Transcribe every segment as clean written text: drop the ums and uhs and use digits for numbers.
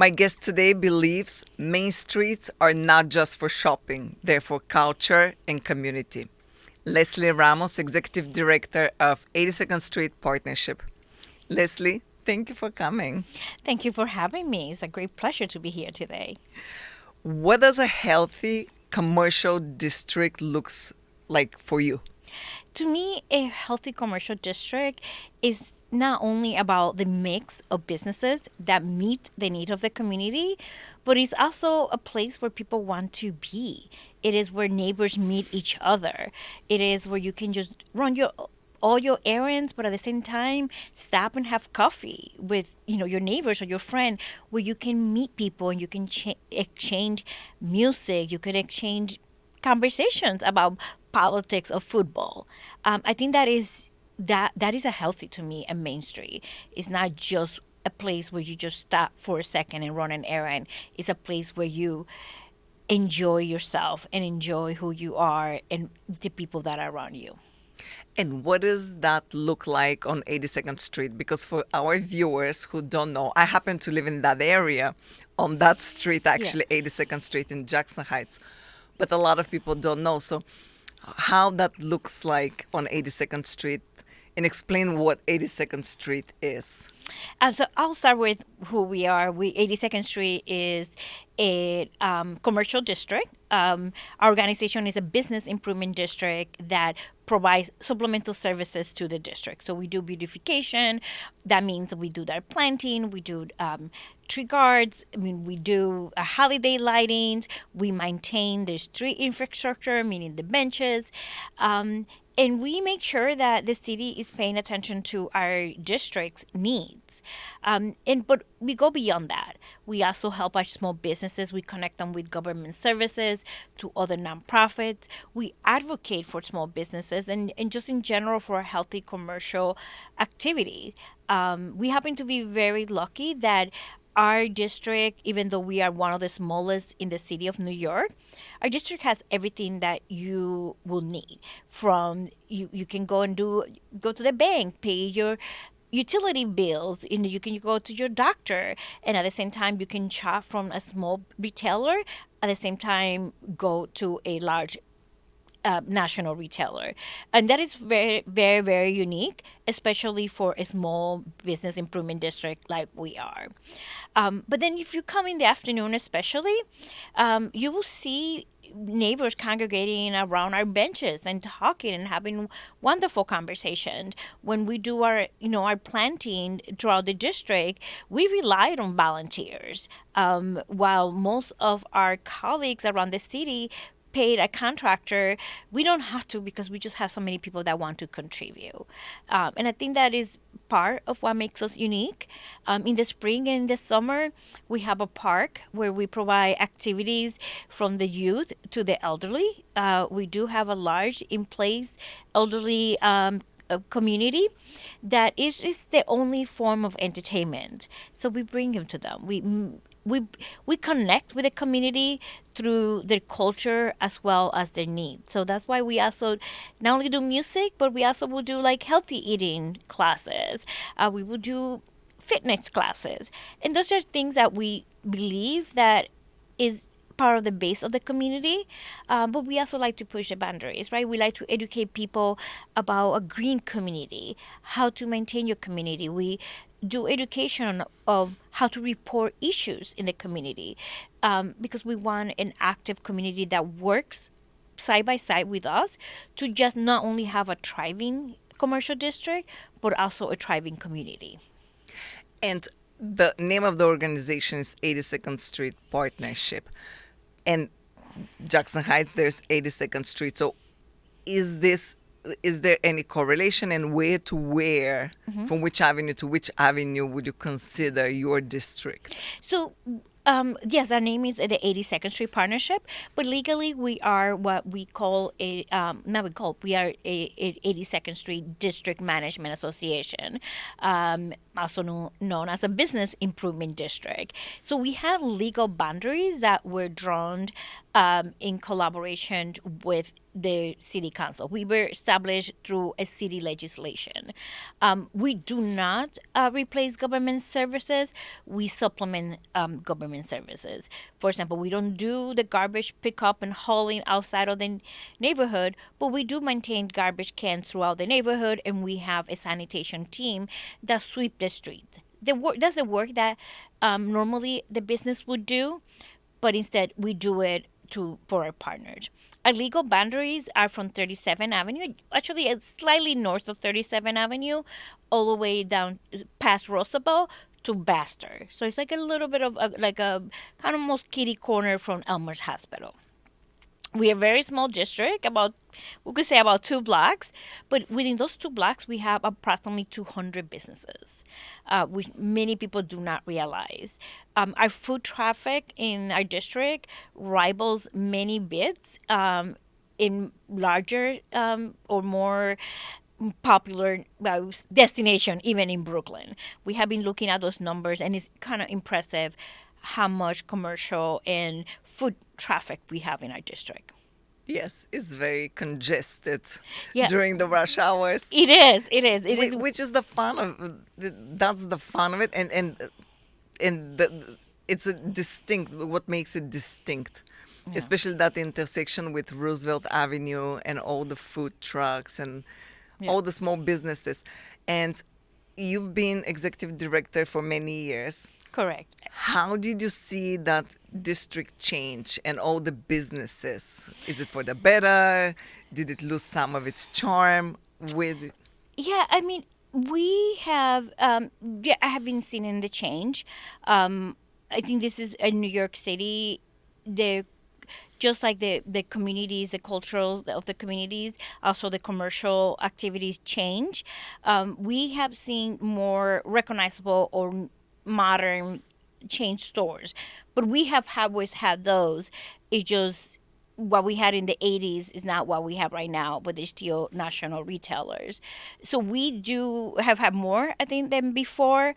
My guest today believes main streets are not just for shopping, they're for culture and community. Leslie Ramos, Executive Director of 82nd Street Partnership. Leslie, thank you for coming. Thank you for having me. It's a great pleasure to be here today. What does a healthy commercial district looks like for you? To me, a healthy commercial district is not only about the mix of businesses that meet the need of the community, but it's also a place where people want to be. It is where neighbors meet each other. It is where you can just run your all your errands, but at the same time stop and have coffee with your neighbors or your friend, where you can meet people and you can exchange music. You could exchange conversations about politics or football. I think that is a healthy to me a Main Street. It's not just a place where you just stop for a second and run an errand. It's a place where you enjoy yourself and enjoy who you are and the people that are around you. And what does that look like on 82nd Street? Because for our viewers who don't know, I happen to live in that area, on that street, actually, 82nd Street in Jackson Heights. But a lot of people don't know. So, how that looks like on 82nd Street, and explain what 82nd Street is. So I'll start with who we are. 82nd Street is a commercial district. Our organization is a business improvement district that provides supplemental services to the district. So we do beautification. That means we do that planting. We do tree guards. I mean, we do holiday lightings. We maintain the street infrastructure, meaning the benches. And we make sure that the city is paying attention to our district's needs. But we go beyond that. We also help our small businesses. We connect them with government services, to other nonprofits. We advocate for small businesses and just in general for a healthy commercial activity. We happen to be very lucky that our district, even though we are one of the smallest in the city of New York, our district has everything that you will need. From you can go to the bank, pay your utility bills, you can go to your doctor, and at the same time you can shop from a small retailer, at the same time go to a large national retailer. And that is very, very, very unique, especially for a small business improvement district like we are. But then if you come in the afternoon especially, you will see neighbors congregating around our benches and talking and having wonderful conversations. When we do our planting throughout the district, we relied on volunteers. While most of our colleagues around the city paid a contractor, we don't have to, because we just have so many people that want to contribute. And I think that is part of what makes us unique. In the spring and in the summer, we have a park where we provide activities from the youth to the elderly. We do have a large in place elderly community that is the only form of entertainment. So we bring them to them. We connect with the community through their culture as well as their needs. So that's why we also not only do music, but we also will do like healthy eating classes. We will do fitness classes. And those are things that we believe that is part of the base of the community, but we also like to push the boundaries, right? We like to educate people about a green community, how to maintain your community. We do education of how to report issues in the community, because we want an active community that works side by side with us to just not only have a thriving commercial district, but also a thriving community. And the name of the organization is 82nd Street Partnership. And Jackson Heights, there's 82nd Street. So is there any correlation, and where to where, from which avenue to which avenue would you consider your district? So yes, our name is the 82nd Street Partnership, but legally we are what we call we are a 82nd Street District Management Association, also known as a Business Improvement District. So we have legal boundaries that were drawn in collaboration with the city council. We were established through a city legislation. We do not replace government services. We supplement government services. For example, we don't do the garbage pickup and hauling outside of the neighborhood, but we do maintain garbage cans throughout the neighborhood, and we have a sanitation team that sweep the streets. That's the work that normally the business would do, but instead we do it for our partners. Our legal boundaries are from 37th Avenue, actually it's slightly north of 37th Avenue, all the way down past Roosevelt to Baster. So it's like a little bit of like a kind of almost kitty corner from Elmhurst Hospital. We are a very small district, about we could say about 2 blocks, but within those 2 blocks we have approximately 200 businesses, which many people do not realize. Our foot traffic in our district rivals many bits in larger or more popular destination, even in Brooklyn. We have been looking at those numbers, and it's kind of impressive how much commercial and foot traffic we have in our district. Yes, it's very congested Yeah, during the rush hours. it is. It is. It is. Which is the fun of that's the fun of it, and it's a distinct. What makes it distinct, Yeah. especially that intersection with Roosevelt Avenue and all the food trucks and Yeah. all the small businesses. And you've been executive director for many years. Correct. How did you see that district change and all the businesses? Is it for the better? Did it lose some of its charm? With Yeah, I mean, we have, yeah, I have been seeing the change. I think this is in New York City. The just like the communities, the cultural of the communities, also the commercial activities change. We have seen more recognizable or modern chain stores, but we have always had those. It just what we had in the 80s is not what we have right now, but they're still national retailers. So we do have had more, I think, than before.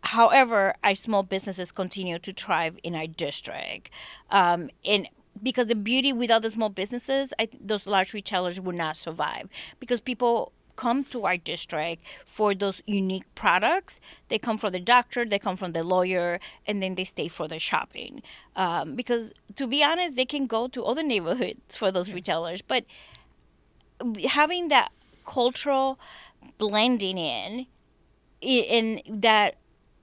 However, our small businesses continue to thrive in our district. And because the beauty without the small businesses, those large retailers would not survive because people come to our district for those unique products. They come from the doctor, they come from the lawyer, and then they stay for the shopping. Because to be honest, they can go to other neighborhoods for those retailers, but having that cultural blending in that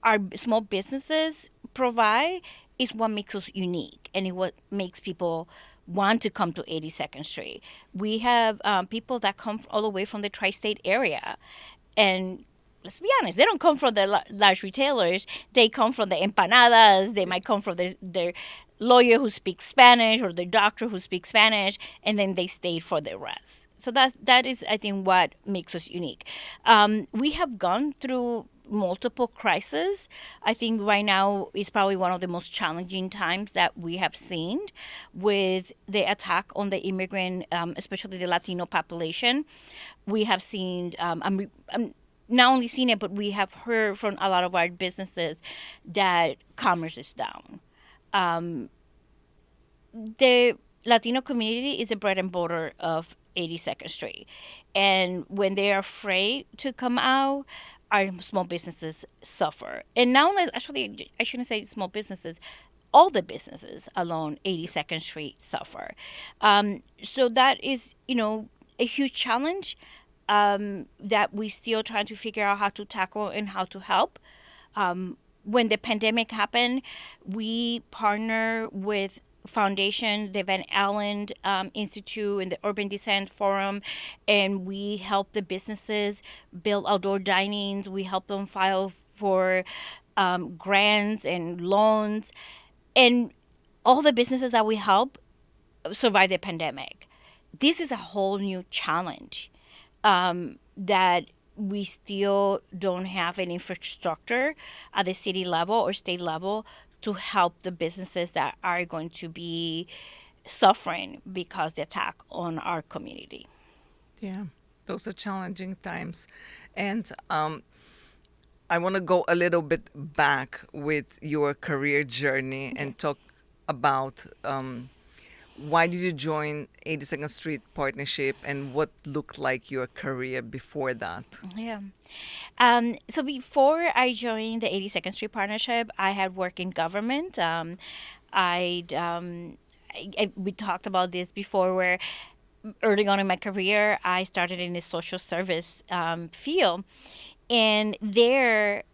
our small businesses provide is what makes us unique and what makes people want to come to 82nd Street. We have people that come all the way from the tri-state area, and let's be honest, they don't come from the large retailers. They come from the empanadas. They might come from their lawyer who speaks Spanish or the doctor who speaks Spanish, and then they stayed for the rest. So that is, I think, what makes us unique. We have gone through multiple crises. I think right now is probably one of the most challenging times that we have seen with the attack on the immigrant, especially the Latino population. We have seen, I'm not only seen it, but we have heard from a lot of our businesses that commerce is down. The Latino community is the bread and butter of 82nd Street. And when they're afraid to come out, our small businesses suffer. And not only, actually, I shouldn't say small businesses, all the businesses along 82nd Street suffer. So that is, a huge challenge that we still trying to figure out how to tackle and how to help. When the pandemic happened, we partner with Foundation, the Van Allen Institute, and the Urban Design Forum, and we help the businesses build outdoor dinings. We help them file for grants and loans, and all the businesses that we help survive the pandemic. This is a whole new challenge that we still don't have an infrastructure at the city level or state level to help the businesses that are going to be suffering because the attack on our community. Yeah, those are challenging times. And I want to go a little bit back with your career journey and talk about why did you join 82nd Street Partnership, and what looked like your career before that? Yeah. So before I joined the 82nd Street Partnership, I had worked in government. I'd we talked about this before, where early on in my career, I started in the social service field, and there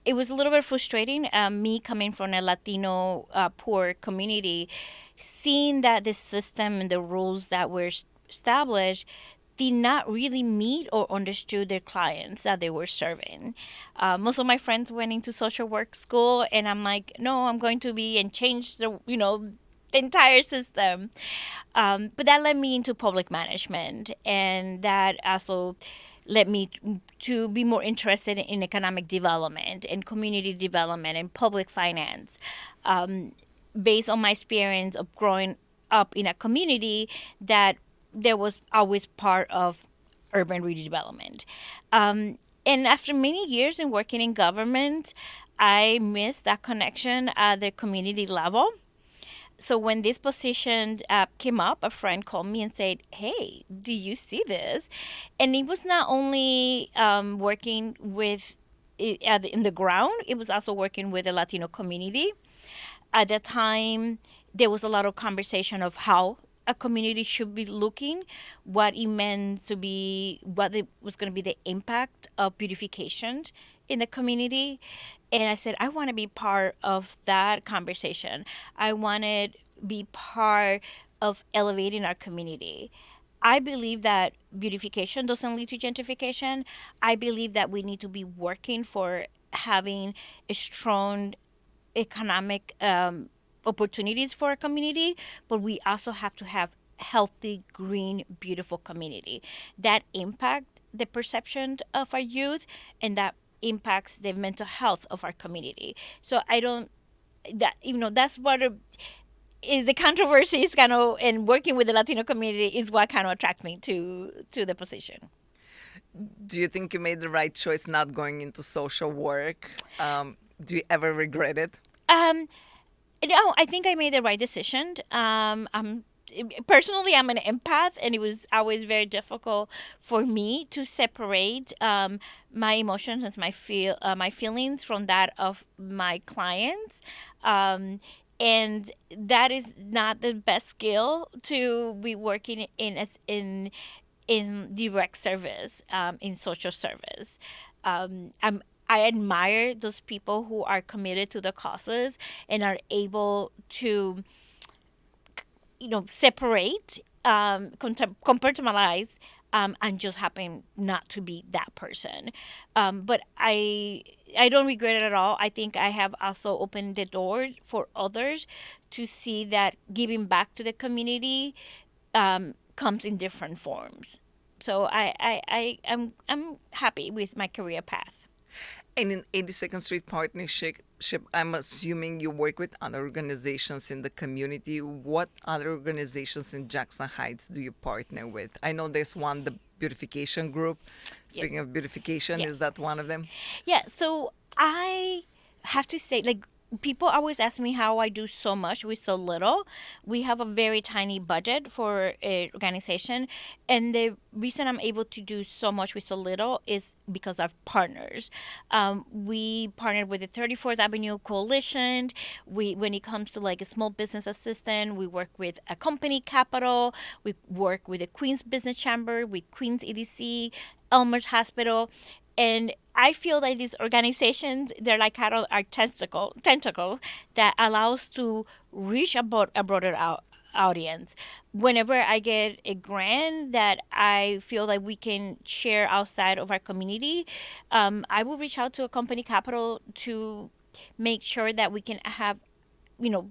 it was a little bit frustrating. Me coming from a Latino poor community, seeing that the system and the rules that were established did not really meet or understood their clients that they were serving. Most of my friends went into social work school, and I'm like, no, I'm going to be and change the entire system. But that led me into public management, and that also led me to be more interested in economic development and community development and public finance, based on my experience of growing up in a community that there was always part of urban redevelopment. And after many years in working in government, I missed that connection at the community level. So when this position came up, a friend called me and said, "Hey, do you see this?" And it was not only working with in the ground; it was also working with the Latino community. At that time, there was a lot of conversation of how a community should be looking, what it meant to be, was going to be the impact of beautification in the community. And I said, I want to be part of that conversation. I wanted to be part of elevating our community. I believe that beautification doesn't lead to gentrification. I believe that we need to be working for having a strong economic opportunities for a community, but we also have to have healthy, green, beautiful community that impact the perception of our youth, and that impacts the mental health of our community. So I don't that that's what is the controversy is kind of, and working with the Latino community is what kind of attracts me to the position. Do you think you made the right choice not going into social work? Do you ever regret it? Um, no, I think I made the right decision. Personally, I'm an empath, and it was always very difficult for me to separate my emotions and my feelings from that of my clients. And that is not the best skill to be working in direct service, in social service. I admire those people who are committed to the causes and are able to, separate, compartmentalize, and just happen not to be that person. But I don't regret it at all. I think I have also opened the door for others to see that giving back to the community comes in different forms. So I'm happy with my career path. And in 82nd Street Partnership, I'm assuming you work with other organizations in the community. What other organizations in Jackson Heights do you partner with? I know there's one, the Beautification Group. Speaking of beautification, Yes. is that one of them? Yeah, so I have to say, like, people always ask me how I do so much with so little. We have a very tiny budget for an organization, and the reason I'm able to do so much with so little is because of partners. We partnered with the 34th Avenue Coalition. When it comes to like a small business assistant, we work with a company capital. We work with the Queens Business Chamber, with Queens EDC, Elmhurst Hospital. And I feel that these organizations, they're like kind of our tentacle that allows to reach a broader audience. Whenever I get a grant that I feel like we can share outside of our community, I will reach out to a company capital to make sure that we can have, you know,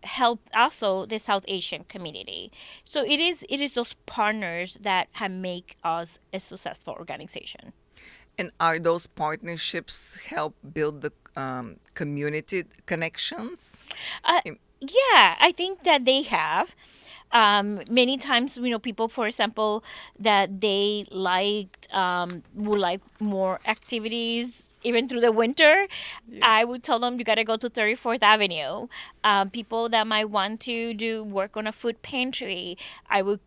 help also the South Asian community. So it is those partners that have make us a successful organization. And are those partnerships help build the community connections? Uh, In- yeah, I think that they have. Many times, people, for example, that they liked would like more activities even through the winter, Yeah. I would tell them you got to go to 34th Avenue. People that might want to do work on a food pantry, I would,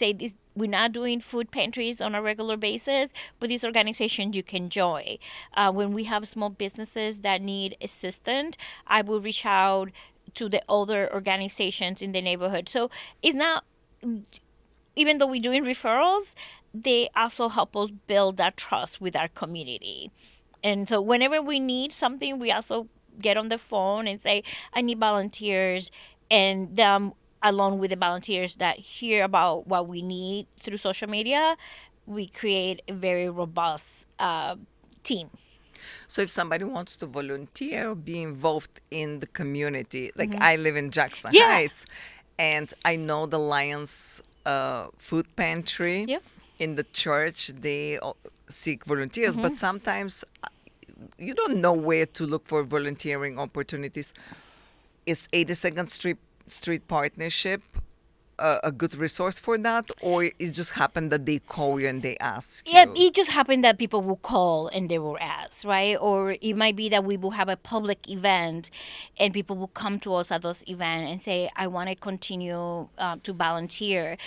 say this. We're not doing food pantries on a regular basis, but these organizations you can join. When we have small businesses that need assistance, I will reach out to the other organizations in the neighborhood. So it's not, even though we're doing referrals, they also help us build that trust with our community. And so whenever we need something, we also get on the phone and say, I need volunteers. And them, along with the volunteers that hear about what we need through social media, we create a very robust team. So if somebody wants to volunteer or be involved in the community, like Mm-hmm. I live in Jackson Yeah. Heights, and I know the Lions food pantry Yep. in the church, they seek volunteers, Mm-hmm. but sometimes you don't know where to look for volunteering opportunities. Is 82nd Street Partnership a good resource for that, or it just happened that they call you and they ask Yeah, you? it just happened that people will call and they will ask, right? Or it might be that we will have a public event and people will come to us at those events and say, I want to continue to volunteer.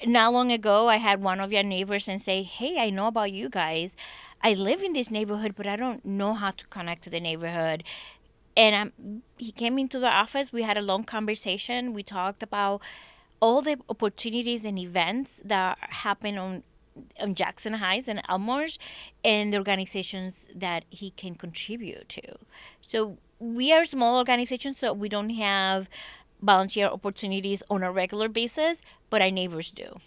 Not long ago, I had one of your neighbors and say, hey, I know about you guys. I live in this neighborhood, but I don't know how to connect to the neighborhood. And he came into the office. We had a long conversation. We talked about all the opportunities and events that happen on Jackson Heights and Elmhurst and the organizations that he can contribute to. So we are a small organization, so we don't have volunteer opportunities on a regular basis, but our neighbors do.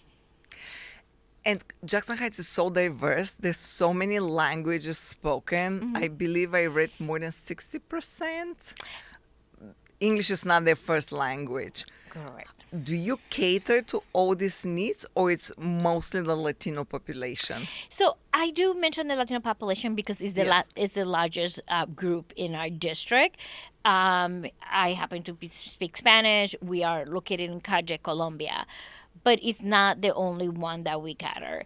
And Jackson Heights is so diverse. There's so many languages spoken. Mm-hmm. I believe I read more than 60%. English is not their first language. Correct. Do you cater to all these needs, or it's mostly the Latino population? So I do mention the Latino population because it's Yes. it's the largest group in our district. I happen to speak Spanish. We are located in Calle, Colombia, but it's not the only one that we cater.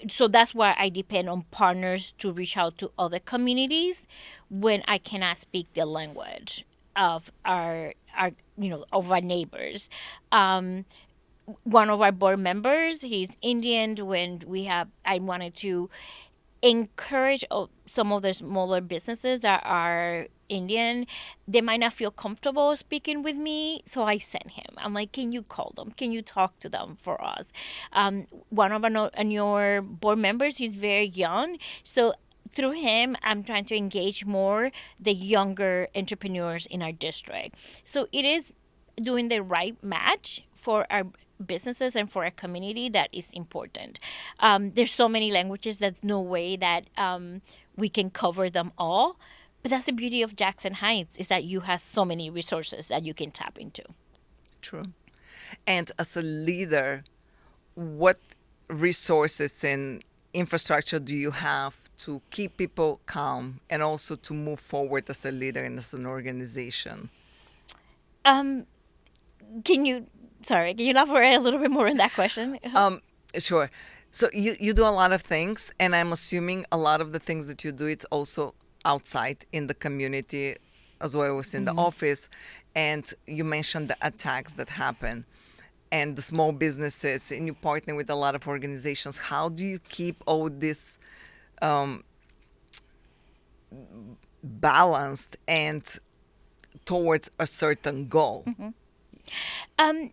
So that's why I depend on partners to reach out to other communities when I cannot speak the language of our of our neighbors. One of our board members, he's Indian. When I wanted to encourage some of the smaller businesses that are Indian, they might not feel comfortable speaking with me, so I sent him. I'm like, can you call them? Can you talk to them for us? One of your board members, he's very young, so through him, I'm trying to engage more the younger entrepreneurs in our district. So it is doing the right match for our businesses and for our community that is important. There's so many languages, there's no way that we can cover them all. But that's the beauty of Jackson Heights, is that you have so many resources that you can tap into. True. And as a leader, what resources and infrastructure do you have to keep people calm and also to move forward as a leader and as an organization? Um, can you can you elaborate a little bit more on that question? Sure. So you do a lot of things, and I'm assuming a lot of the things that you do, it's also outside in the community as well as in the office. And you mentioned the attacks that happen and the small businesses, and you partner with a lot of organizations. How do you keep all this balanced and towards a certain goal? Um,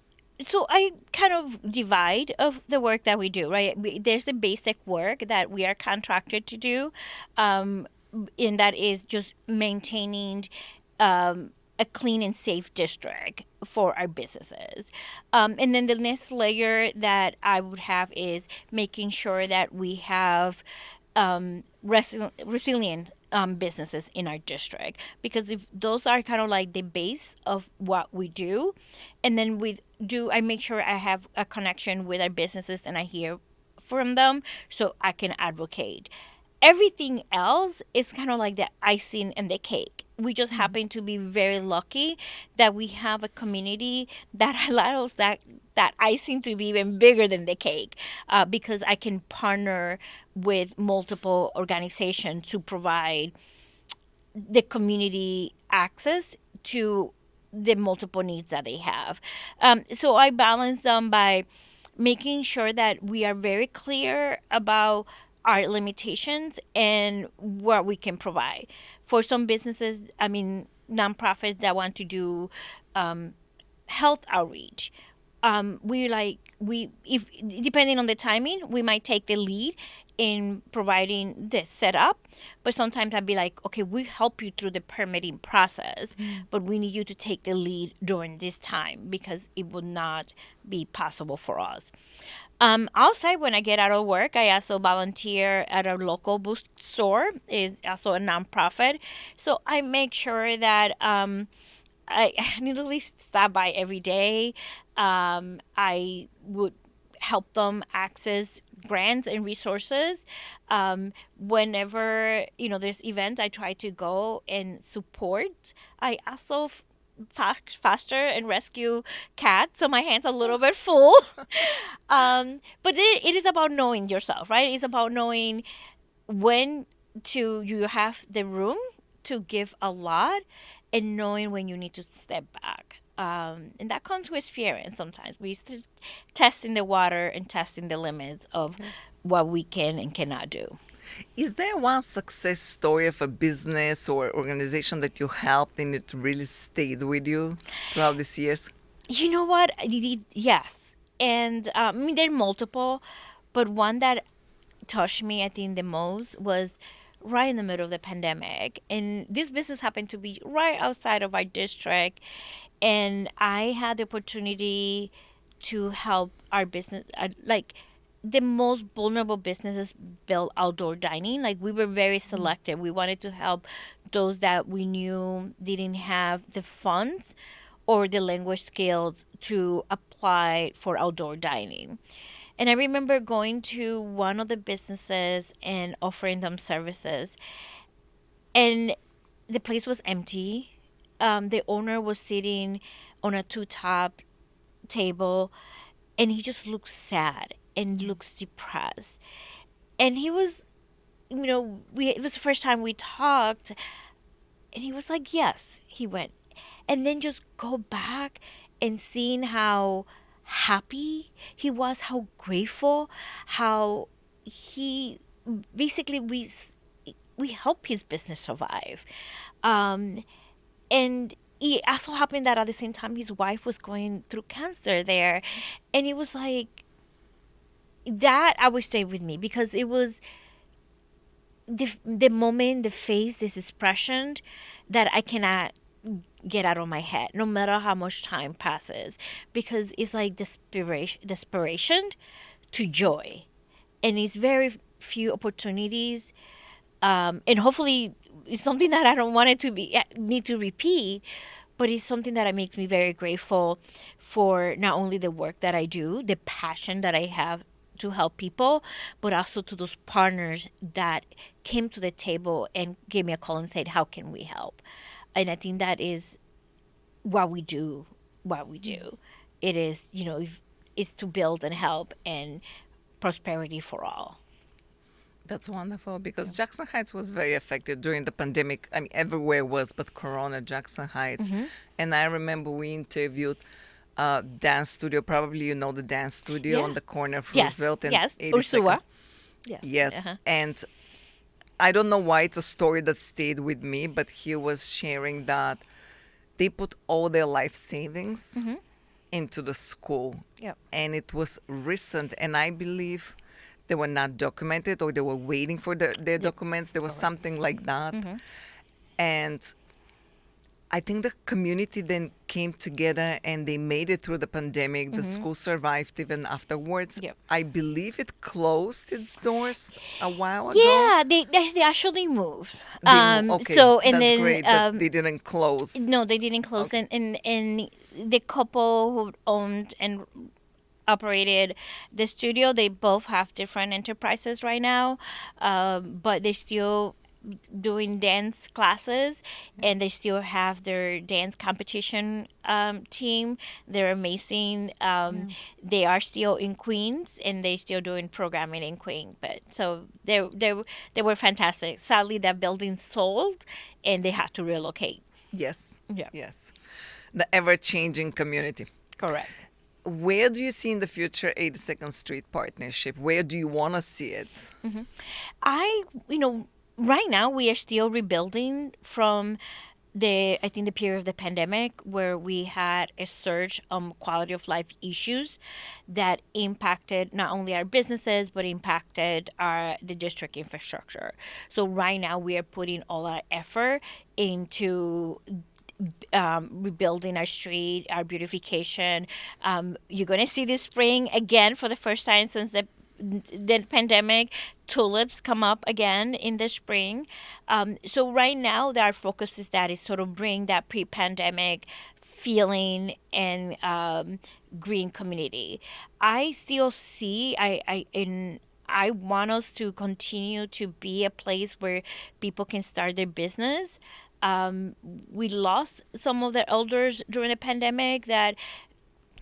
so I kind of divide of the work that we do, right? There's the basic work that we are contracted to do, and that is just maintaining a clean and safe district for our businesses. And then the next layer that I would have is making sure that we have resilient businesses in our district, because if those are kind of like the base of what we do, and then I make sure I have a connection with our businesses and I hear from them so I can advocate. Everything else is kind of like the icing and the cake. we just happen to be very lucky that we have a community that allows that icing to be even bigger than the cake, because I can partner with multiple organizations to provide the community access to the multiple needs that they have. So I balance them by making sure that we are very clear about our limitations and what we can provide. For some businesses, I mean, nonprofits that want to do health outreach, we if depending on the timing, we might take the lead in providing the setup, but sometimes I'd be like, okay, we help you through the permitting process, but we need you to take the lead during this time because it would not be possible for us. Outside, when I get out of work, I also volunteer at a local bookstore. Is also a nonprofit, so I make sure that I need to at least stop by every day. I would help them access grants and resources. Whenever there's events, I try to go and support. I also foster and rescue cats, so my hands are a little bit full. But it is about knowing yourself, right? It's about knowing when you have the room to give a lot, and knowing when you need to step back. And that comes with experience sometimes. We just testing the water and testing the limits of what we can and cannot do. Is there one success story of a business or organization that you helped and it really stayed with you throughout these years? You know what? Yes. And I mean, there are multiple, but one that touched me, I think, the most was right in the middle of the pandemic. And this business happened to be right outside of our district. And I had the opportunity to help our business, like the most vulnerable businesses build outdoor dining. Like we were very selective. We wanted to help those that we knew didn't have the funds or the language skills to apply for outdoor dining. And I remember going to one of the businesses and offering them services. And the place was empty. The owner was sitting on a two-top table, and he just looked sad and looks depressed. And he was, it was the first time we talked, and he was like, yes, he went. And then just go back and seeing how happy he was, how grateful, how he basically we help his business survive. And it also happened that at the same time his wife was going through cancer there, and it was like that I would stay with me because it was the moment, the face, this expression that I cannot get out of my head no matter how much time passes, because it's like desperation to joy, and it's very few opportunities, and hopefully it's something that I don't want it to be need to repeat, but it's something that makes me very grateful for not only the work that I do, the passion that I have to help people, but also to those partners that came to the table and gave me a call and said, how can we help? And I think that is what we do. It is, is to build and help and prosperity for all. That's wonderful because Jackson Heights was very affected during the pandemic. I mean, everywhere was, but Corona, Jackson Heights. And I remember we interviewed dance studio. Probably you know the dance studio on the corner of Roosevelt and 82nd. Ursula. Yes. And I don't know why it's a story that stayed with me, but he was sharing that they put all their life savings into the school. And it was recent, and I believe they were not documented or they were waiting for their documents. There was something like that. And I think the community then came together and they made it through the pandemic. The school survived even afterwards. I believe it closed its doors a while ago. Yeah, they actually moved. Okay, so and that's then great that they didn't close. No, they didn't close. Okay. And the couple who owned and operated the studio, they both have different enterprises right now, but they still doing dance classes, and they still have their dance competition team. They're amazing. They are still in Queens, and they still doing programming in Queens. But so they were fantastic. Sadly, that building sold, and they had to relocate. Yes. Yeah. Yes. The ever-changing community. Correct. Where do you see in the future 82nd Street partnership? Where do you want to see it? Right now we are still rebuilding from I think the period of the pandemic where we had a surge on quality of life issues that impacted not only our businesses but impacted the district infrastructure. So right now we are putting all our effort into rebuilding our street, our beautification. You're going to see this spring again for the first time since the pandemic. Tulips come up again in the spring. So right now, our focus is sort of bring that pre-pandemic feeling and green community. I still see I want us to continue to be a place where people can start their business. We lost some of the elders during the pandemic that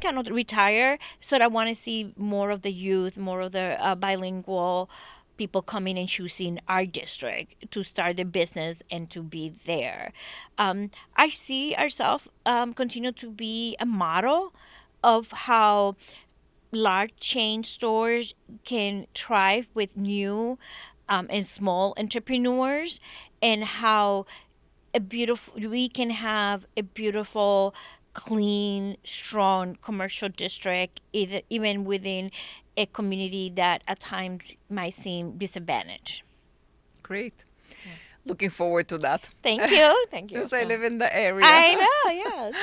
kind of retire. So I want to see more of the youth, more of the bilingual people coming and choosing our district to start their business and to be there. I see ourselves continue to be a model of how large chain stores can thrive with new and small entrepreneurs, and how we can have a beautiful, clean, strong commercial district, even within a community that at times might seem disadvantaged. Great. Looking forward to that. Thank you. Thank you. Since I live in the area. I know, yes.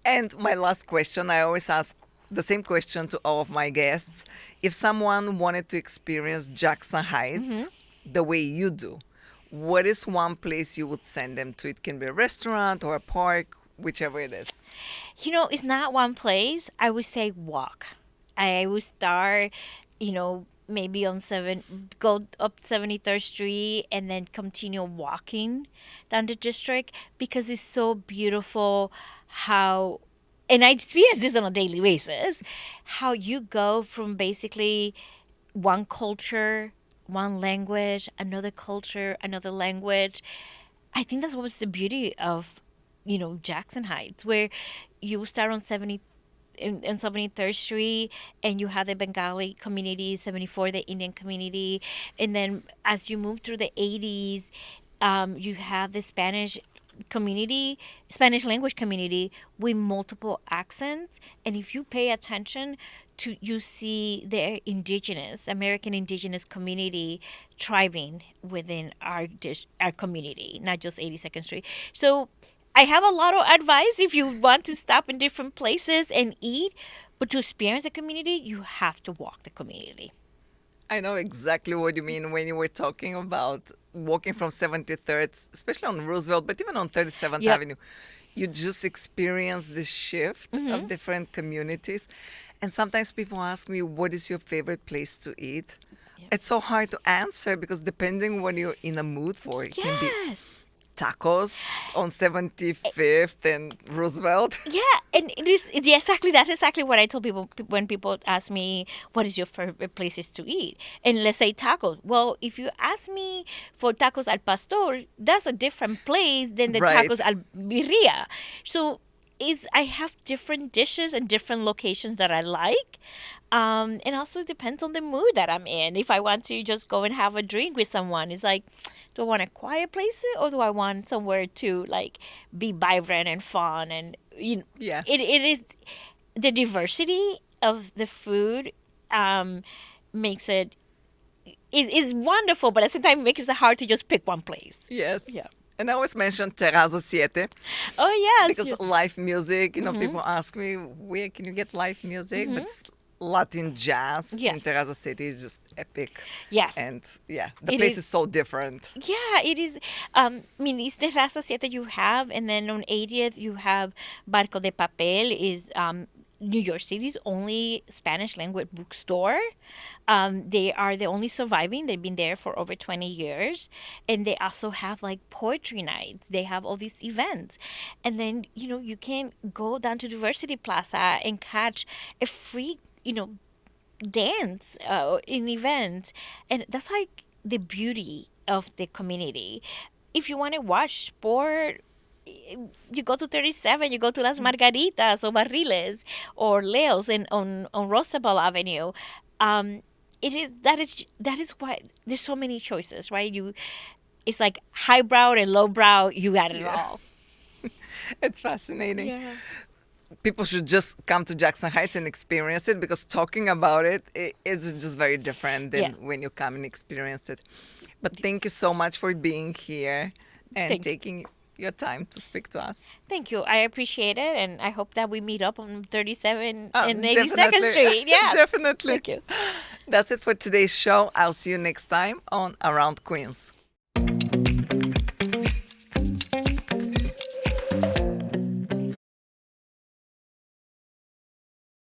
And my last question, I always ask the same question to all of my guests. If someone wanted to experience Jackson Heights the way you do, what is one place you would send them to? It can be a restaurant or a park, whichever it is. It's not one place. I would say walk. I would start, maybe go up 73rd Street and then continue walking down the district, because it's so beautiful how, and I experience this on a daily basis, how you go from basically one culture, one language, another culture, another language. I think that's what's the beauty of, Jackson Heights, where you start on 73rd Street, and you have the Bengali community, 74, the Indian community, and then as you move through the 80s, you have the Spanish language community with multiple accents, and if you pay attention you see the American indigenous community thriving within our community, not just 82nd Street. So I have a lot of advice if you want to stop in different places and eat, but to experience the community, you have to walk the community. I know exactly what you mean when you were talking about walking from 73rd, especially on Roosevelt, but even on 37th Avenue. You just experience the shift of different communities. And sometimes people ask me, what is your favorite place to eat? Yep. It's so hard to answer because depending what you're in a mood for, it can be tacos on 75th and Roosevelt. Yeah, and that's exactly what I tell people when people ask me, what is your favorite places to eat? And let's say tacos. Well, if you ask me for tacos al pastor, that's a different place than the tacos al birria. So I have different dishes and different locations that I like. And also it depends on the mood that I'm in. If I want to just go and have a drink with someone, it's like, do I want a quiet place or do I want somewhere to be vibrant and fun? And it is the diversity of the food makes it is wonderful, but at the same time makes it hard to just pick one place. Yes. Yeah. And I always mention Terraza 7. Oh, yes. Because live music, people ask me, where can you get live music? But Latin jazz in Terraza City is just epic. Yes. And the place is so different. Yeah, it is. It's Terraza 7 you have, and then on 80th you have Barco de Papel is New York City's only Spanish language bookstore. They are the only surviving. They've been there for over 20 years. And they also have like poetry nights. They have all these events. And then, you can go down to Diversity Plaza and catch a free, dance in events. And that's like the beauty of the community. If you want to watch sport, you go to 37, you go to Las Margaritas or Barriles or Leo's on Roosevelt Avenue. That is why there's so many choices, right? It's like highbrow and lowbrow. You got it all. It's fascinating. Yeah. People should just come to Jackson Heights and experience it, because talking about it is just very different than when you come and experience it. But thank you so much for being here and taking your time to speak to us. Thank you. I appreciate it, and I hope that we meet up on 37 and 82nd Definitely. Street. Yeah, Definitely. Thank you. That's it for today's show. I'll see you next time on Around Queens.